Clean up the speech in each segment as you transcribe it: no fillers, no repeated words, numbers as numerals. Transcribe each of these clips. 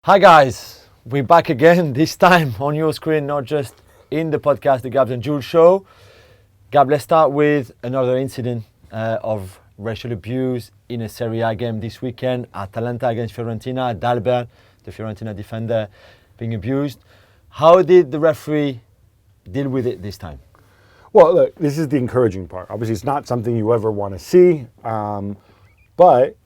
Hi guys, we're back again, this time on your screen, not just in the podcast, the Gabs and Jules show. Gab, let's start with another incident of racial abuse in a Serie A game this weekend. Atalanta against Fiorentina, Dalbert, the Fiorentina defender, being abused. How did the referee deal with it this time? Well, look, this is the encouraging part. Obviously, it's not something you ever want to see, but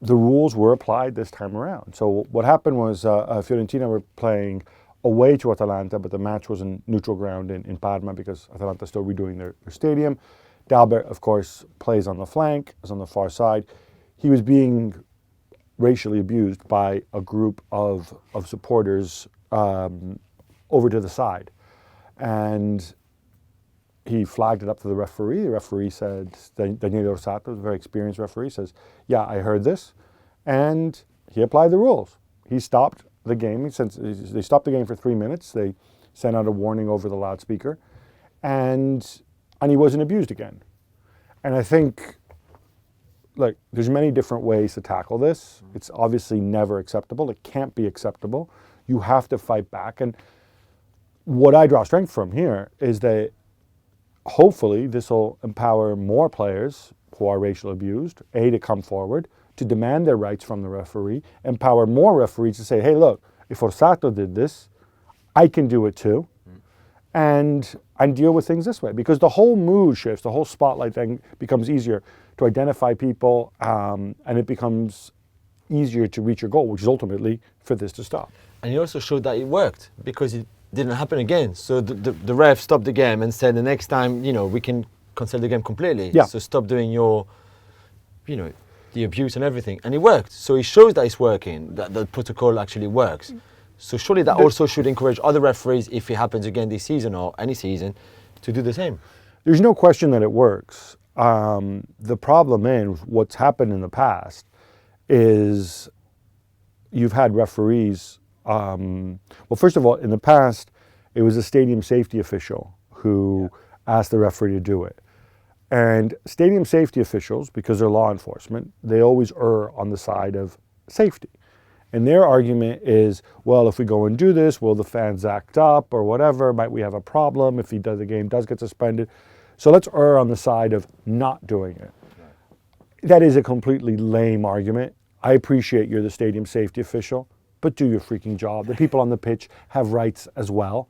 the rules were applied this time around. So what happened was Fiorentina were playing away to Atalanta, but the match was in neutral ground in Parma because Atalanta is still redoing their stadium. Dalbert, of course, plays on the flank, is on the far side. He was being racially abused by a group of supporters over to the side. And he flagged it up to the referee. The referee said, Daniele Orsato, a very experienced referee, says, yeah, I heard this. And he applied the rules. He stopped the game. They stopped the game for 3 minutes. They sent out a warning over the loudspeaker. And he wasn't abused again. And I think, look, there's many different ways to tackle this. It's obviously never acceptable. It can't be acceptable. You have to fight back. And what I draw strength from here is that hopefully this will empower more players who are racially abused, to come forward, to demand their rights from the referee, empower more referees to say, hey, look, if Orsato did this, I can do it too, and deal with things this way. Because the whole mood shifts, the whole spotlight thing becomes easier to identify people, and it becomes easier to reach your goal, which is ultimately for this to stop. And you also showed that it worked because it didn't happen again. So the ref stopped the game and said the next time, we can cancel the game completely. Yeah. So stop doing your, the abuse and everything. And it worked. So it shows that it's working, that the protocol actually works. So surely that also should encourage other referees, if it happens again this season or any season, to do the same. There's no question that it works. The problem is what's happened in the past is you've had referees. Well, first of all, in the past, it was a stadium safety official who asked the referee to do it. And stadium safety officials, because they're law enforcement, they always err on the side of safety. And their argument is, well, if we go and do this, will the fans act up or whatever? Might we have a problem if the game does get suspended? So let's err on the side of not doing it. That is a completely lame argument. I appreciate you're the stadium safety official, but do your freaking job. The people on the pitch have rights as well,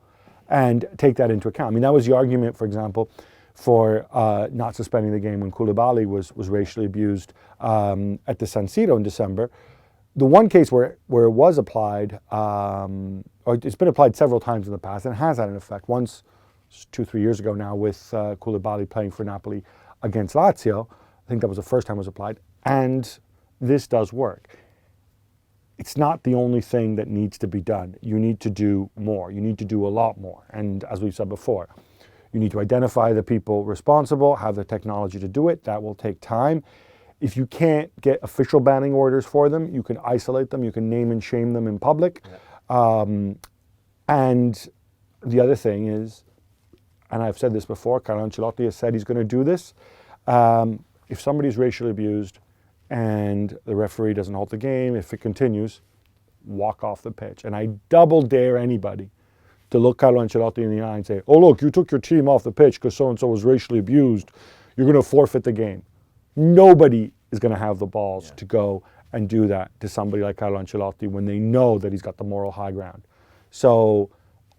and take that into account. I mean, that was the argument, for example, for not suspending the game when Koulibaly was racially abused at the San Siro in December. The one case where it was applied, or it's been applied several times in the past, and has had an effect. Once, 2-3 years ago now, with Koulibaly playing for Napoli against Lazio. I think that was the first time it was applied, and this does work. It's not the only thing that needs to be done. You need to do more. You need to do a lot more. And as we've said before, you need to identify the people responsible, have the technology to do it. That will take time. If you can't get official banning orders for them, you can isolate them. You can name and shame them in public. Yeah. And the other thing is, and I've said this before, Carlo Ancelotti has said he's going to do this. If somebody's racially abused, and the referee doesn't halt the game, if it continues, walk off the pitch. And I double dare anybody to look Carlo Ancelotti in the eye and say, oh, look, you took your team off the pitch because so-and-so was racially abused. You're going to forfeit the game. Nobody is going to have the balls to go and do that to somebody like Carlo Ancelotti when they know that he's got the moral high ground. So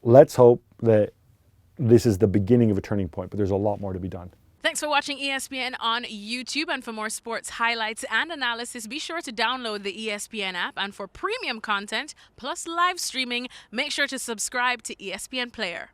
let's hope that this is the beginning of a turning point, but there's a lot more to be done. Thanks for watching ESPN on YouTube, and for more sports highlights and analysis, be sure to download the ESPN app, and for premium content plus live streaming, make sure to subscribe to ESPN Player.